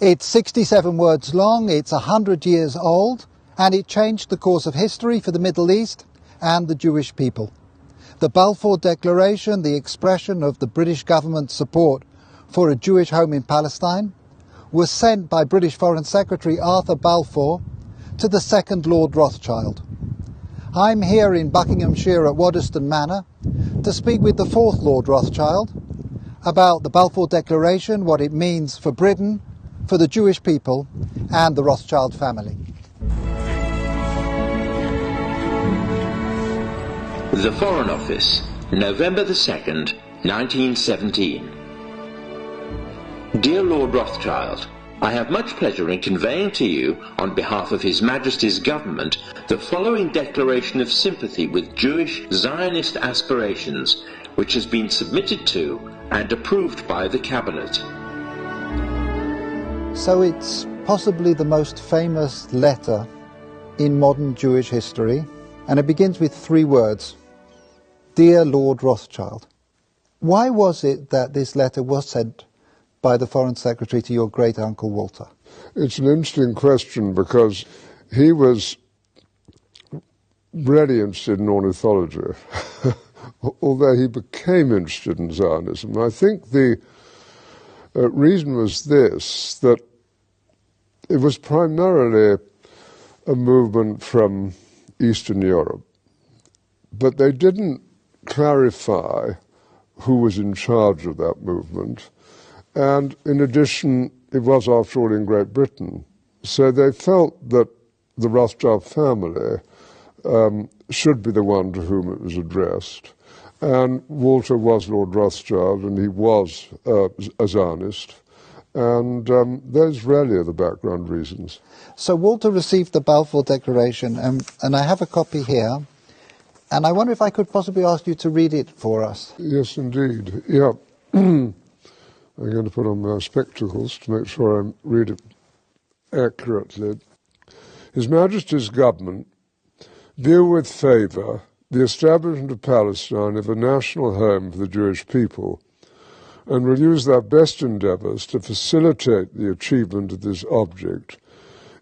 It's 67 words long, it's 100 years old, and it changed the course of history for the Middle East and the Jewish people. The Balfour Declaration, the expression of the British government's support for a Jewish home in Palestine, was sent by British Foreign Secretary Arthur Balfour to the second Lord Rothschild. I'm here in Buckinghamshire at Waddesdon Manor to speak with the fourth Lord Rothschild about the Balfour Declaration, what it means for Britain, for the Jewish people and the Rothschild family. The Foreign Office, November the 2nd, 1917. Dear Lord Rothschild, I have much pleasure in conveying to you, on behalf of His Majesty's Government, the following declaration of sympathy with Jewish Zionist aspirations, which has been submitted to and approved by the Cabinet. So it's possibly the most famous letter in modern Jewish history, and it begins with three words: Dear Lord Rothschild. Why was it that this letter was sent by the Foreign Secretary to your great-uncle Walter? It's an interesting question because he was really interested in ornithology, although he became interested in Zionism. I think the reason was this, that it was primarily a movement from Eastern Europe, but they didn't clarify who was in charge of that movement. And in addition, it was, after all, in Great Britain. So they felt that the Rothschild family should be the one to whom it was addressed. And Walter was Lord Rothschild, and he was a Zionist. And those really are the background reasons. So Walter received the Balfour Declaration, and I have a copy here. And I wonder if I could possibly ask you to read it for us. Yes, indeed. Yeah. I'm going to put on my spectacles to make sure I read it accurately. His Majesty's Government view with favour the establishment of Palestine as a national home for the Jewish people, and will use their best endeavours to facilitate the achievement of this object,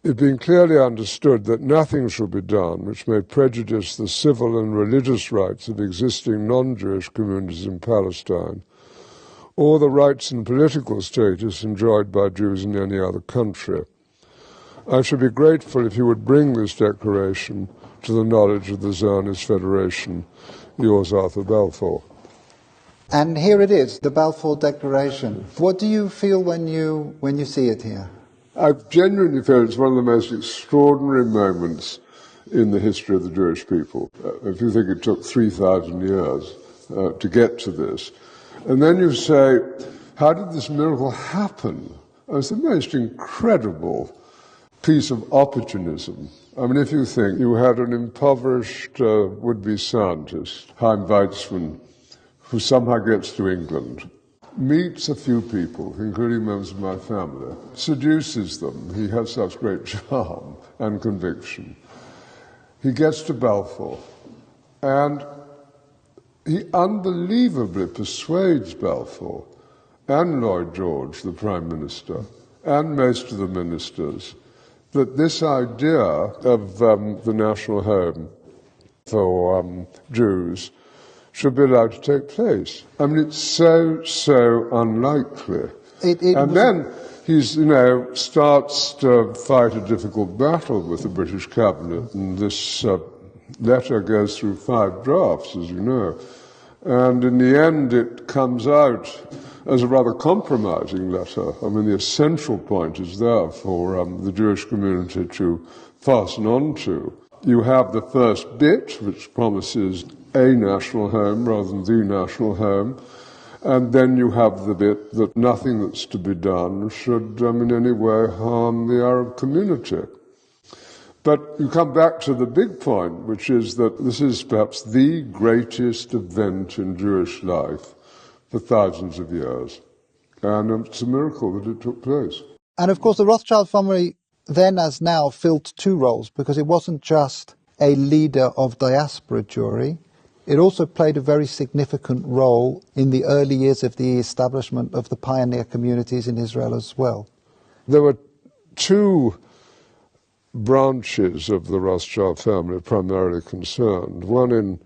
it being clearly understood that nothing shall be done which may prejudice the civil and religious rights of existing non-Jewish communities in Palestine, or the rights and political status enjoyed by Jews in any other country. I should be grateful if you would bring this declaration to the knowledge of the Zionist Federation. Yours, Arthur Balfour. And here it is, the Balfour Declaration. What do you feel when you see it here? I genuinely feel it's one of the most extraordinary moments in the history of the Jewish people. If you think it took 3,000 years to get to this, and then you say, how did this miracle happen? It's the most incredible piece of opportunism. I mean, if you think you had an impoverished would-be scientist, Chaim Weizmann, who somehow gets to England, meets a few people, including members of my family, seduces them. He has such great charm and conviction. He gets to Balfour, and he unbelievably persuades Balfour and Lloyd George, the Prime Minister, and most of the ministers, that this idea of the national home for Jews should be allowed to take place. I mean, it's so unlikely. And then he's, starts to fight a difficult battle with the British cabinet, and this letter goes through 5 drafts, as you know. And in the end, it comes out as a rather compromising letter. I mean, the essential point is there for the Jewish community to fasten on to. You have the first bit, which promises a national home rather than the national home, and then you have the bit that nothing that's to be done should in any way harm the Arab community. But you come back to the big point, which is that this is perhaps the greatest event in Jewish life for thousands of years. And it's a miracle that it took place. And of course, the Rothschild family then as now filled 2 roles, because it wasn't just a leader of diaspora Jewry, it also played a very significant role in the early years of the establishment of the pioneer communities in Israel as well. There were two branches of the Rothschild family primarily concerned. One in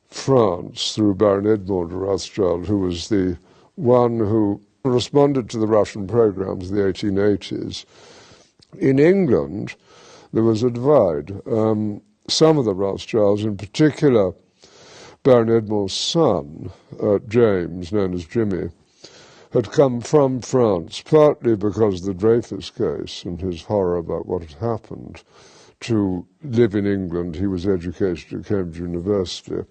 France through Baron Edmond de Rothschild, who was the one who responded to the Russian programs of the 1880s. In England, there was a divide. Some of the Rothschilds, in particular Baron Edmond's son, James, known as Jimmy, had come from France, partly because of the Dreyfus case and his horror about what had happened, to live in England. He was educated at Cambridge University.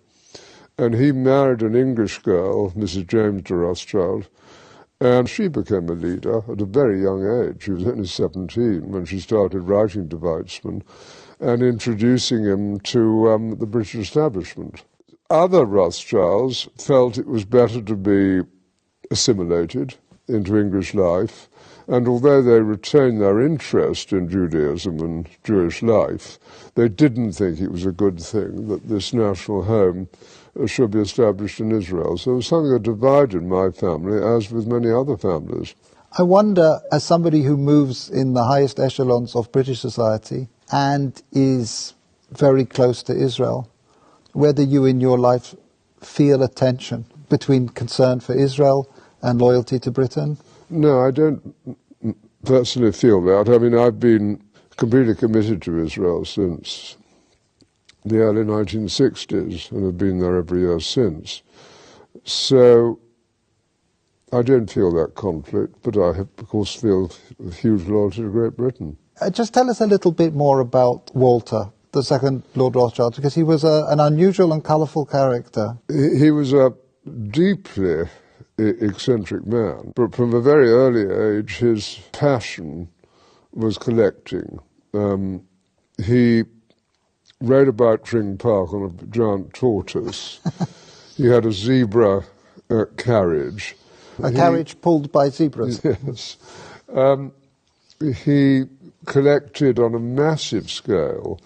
And he married an English girl, Mrs. James de Rothschild, and she became a leader at a very young age. She was only 17 when she started writing to Weizmann and introducing him to the British establishment. Other Rothschilds felt it was better to be assimilated into English life, and although they retained their interest in Judaism and Jewish life, they didn't think it was a good thing that this national home should be established in Israel. So it was something that divided my family, as with many other families. I wonder, as somebody who moves in the highest echelons of British society and is very close to Israel, whether you in your life feel a tension between concern for Israel and loyalty to Britain? No, I don't personally feel that. I mean, I've been completely committed to Israel since the early 1960s and have been there every year since. So I don't feel that conflict, but I, of course, feel huge loyalty to Great Britain. Just tell us a little bit more about Walter, the second Lord Rothschild, because he was an unusual and colourful character. He was a deeply eccentric man, but from a very early age his passion was collecting. He rode about Tring Park on a giant tortoise. He had a zebra carriage. A carriage pulled by zebras? Yes. He collected on a massive scale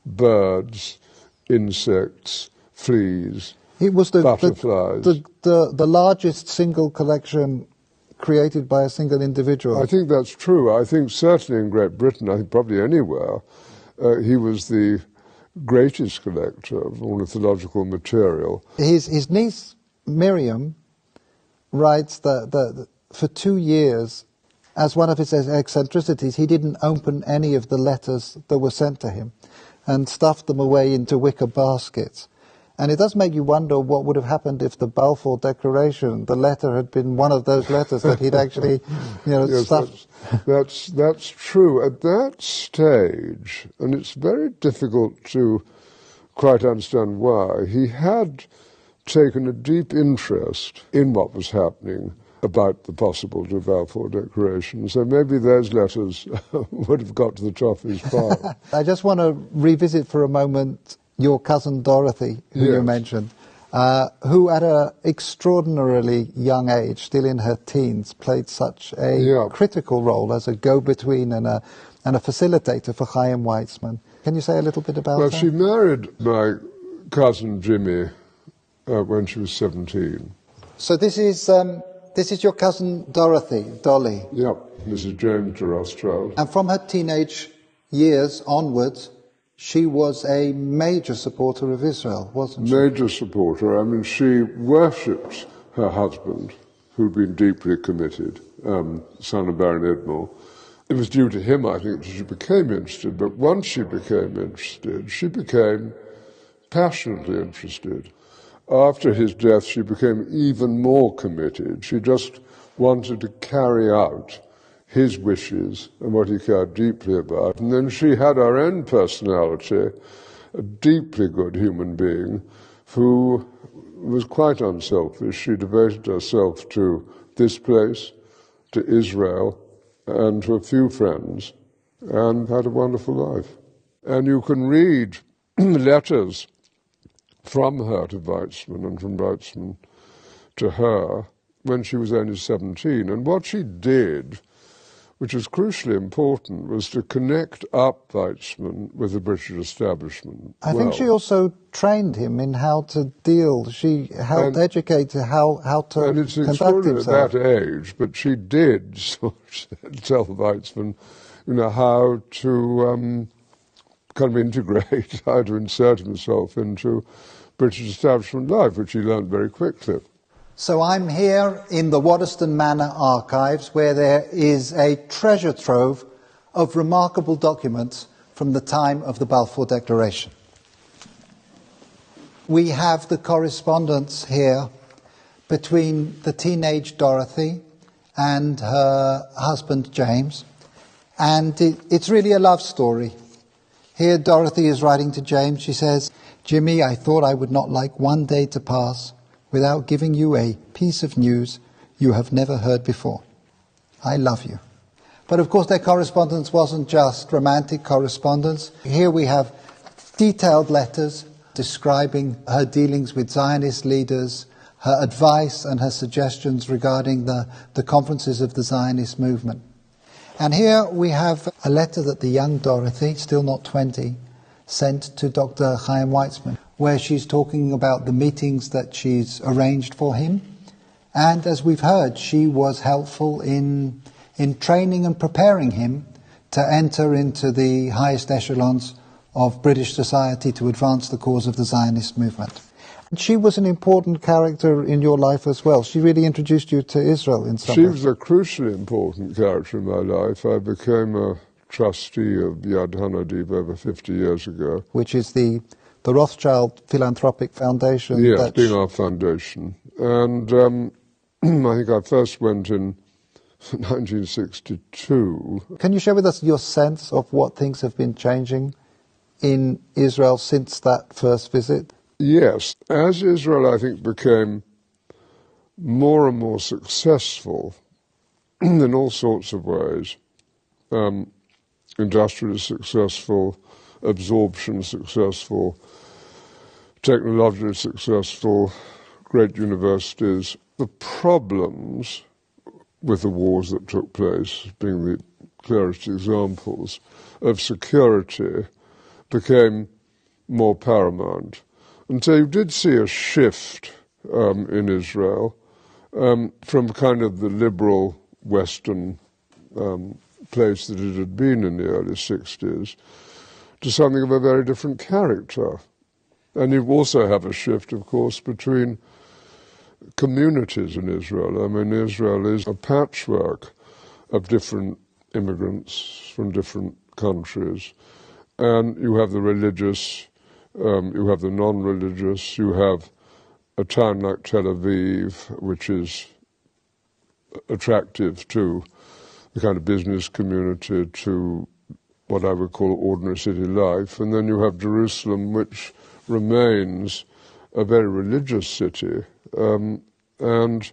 birds, insects, fleas, it was butterflies. The largest single collection created by a single individual. I think that's true. I think certainly in Great Britain, I think probably anywhere, he was the greatest collector of ornithological material. His niece, Miriam, writes that for 2 years, as one of his eccentricities, he didn't open any of the letters that were sent to him and stuffed them away into wicker baskets. And it does make you wonder what would have happened if the Balfour Declaration, the letter, had been one of those letters that he'd actually, yes, stuffed. That's true. At that stage, and it's very difficult to quite understand why, he had taken a deep interest in what was happening about the possible Balfour Declaration. So maybe those letters would have got to the top of his pile. I just want to revisit for a moment your cousin Dorothy, who you mentioned, who at an extraordinarily young age, still in her teens, played such a critical role as a go-between and a facilitator for Chaim Weizmann. Can you say a little bit about that? Well, she married my cousin Jimmy when she was 17. So this is your cousin Dorothy, Dolly? Yep, Mrs. James de Rothschild. And from her teenage years onwards, she was a major supporter of Israel, wasn't she? Major supporter. I mean, she worshipped her husband, who'd been deeply committed, son of Baron Edmond. It was due to him, I think, that she became interested. But once she became interested, she became passionately interested. After his death, she became even more committed. She just wanted to carry out his wishes and what he cared deeply about. And then she had her own personality, a deeply good human being who was quite unselfish. She devoted herself to this place, to Israel, and to a few friends, and had a wonderful life. And you can read letters from her to Weizmann and from Weizmann to her when she was only 17. And what she did which was crucially important, was to connect up Weizmann with the British establishment. I think she also trained him in how to deal. She helped educate how to and it's conduct himself. At that age, but she did sort of tell Weizmann, how to kind of integrate, how to insert himself into British establishment life, which he learned very quickly. So I'm here in the Waddesdon Manor archives, where there is a treasure trove of remarkable documents from the time of the Balfour Declaration. We have the correspondence here between the teenage Dorothy and her husband James, and it's really a love story. Here Dorothy is writing to James. She says, "Jimmy, I thought I would not like one day to pass without giving you a piece of news you have never heard before. I love you." But of course their correspondence wasn't just romantic correspondence. Here we have detailed letters describing her dealings with Zionist leaders, her advice and her suggestions regarding the conferences of the Zionist movement. And here we have a letter that the young Dorothy, still not 20, sent to Dr. Chaim Weizmann, where she's talking about the meetings that she's arranged for him. And as we've heard, she was helpful in training and preparing him to enter into the highest echelons of British society to advance the cause of the Zionist movement. And she was an important character in your life as well. She really introduced you to Israel in some way. She was a crucially important character in my life. I became a trustee of Yad Hanadiv over 50 years ago. Which is the Rothschild Philanthropic Foundation. Yes, being our foundation. And I think I first went in 1962. Can you share with us your sense of what things have been changing in Israel since that first visit? Yes. As Israel, I think, became more and more successful in all sorts of ways, industrially successful, absorption successful, technologically successful, great universities, the problems with the wars that took place, being the clearest examples, of security became more paramount. And so you did see a shift in Israel from kind of the liberal Western place that it had been in the early 60s to something of a very different character. And you also have a shift, of course, between communities in Israel. I mean, Israel is a patchwork of different immigrants from different countries. And you have the religious, you have the non-religious, you have a town like Tel Aviv, which is attractive to the kind of business community, to what I would call ordinary city life. And then you have Jerusalem, which remains a very religious city and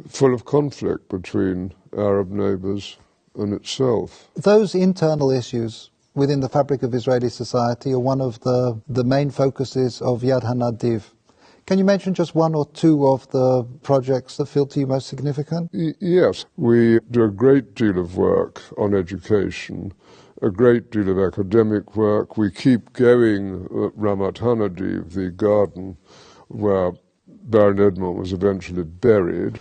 full of conflict between Arab neighbors and itself. Those internal issues within the fabric of Israeli society are one of the main focuses of Yad Hanadiv. Can you mention just one or two of the projects that feel to you most significant? Yes, we do a great deal of work on education, a great deal of academic work. We keep going at Ramat Hanadiv, the garden where Baron Edmond was eventually buried.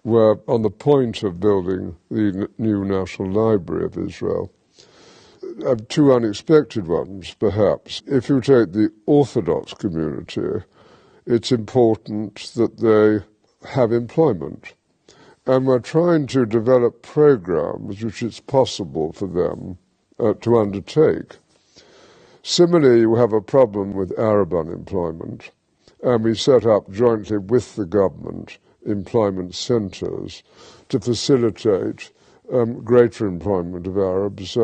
We're on the point of building the new National Library of Israel. Two unexpected ones, perhaps. If you take the Orthodox community, it's important that they have employment. And we're trying to develop programs which it's possible for them to undertake. Similarly, you have a problem with Arab unemployment, and we set up jointly with the government employment centres to facilitate greater employment of Arabs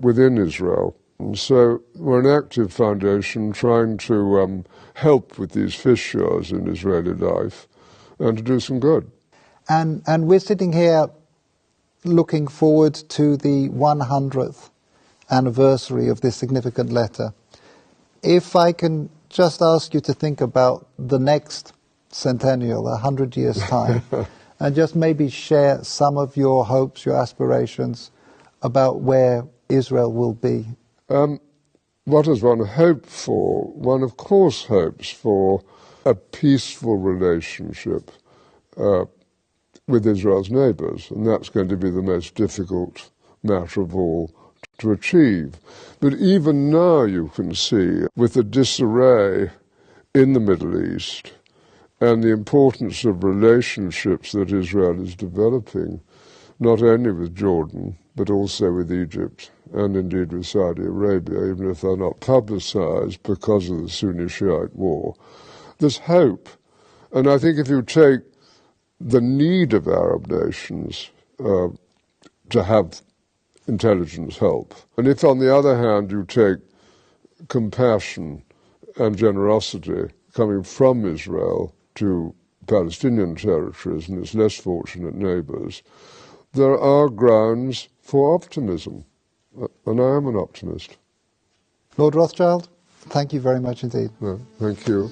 within Israel. And so we're an active foundation trying to help with these fissures in Israeli life and to do some good. And we're sitting here looking forward to the 100th anniversary of this significant letter. If I can just ask you to think about the next centennial, 100 years' time, and just maybe share some of your hopes, your aspirations about where Israel will be. What does one hope for? One, of course, hopes for a peaceful relationship with Israel's neighbours, and that's going to be the most difficult matter of all to achieve. But even now you can see, with the disarray in the Middle East and the importance of relationships that Israel is developing, not only with Jordan, but also with Egypt and indeed with Saudi Arabia, even if they're not publicised because of the Sunni-Shiite war, there's hope. And I think if you take the need of Arab nations to have intelligence help, and if on the other hand you take compassion and generosity coming from Israel to Palestinian territories and its less fortunate neighbours, there are grounds for optimism, and I am an optimist. Lord Rothschild, thank you very much indeed. Thank you.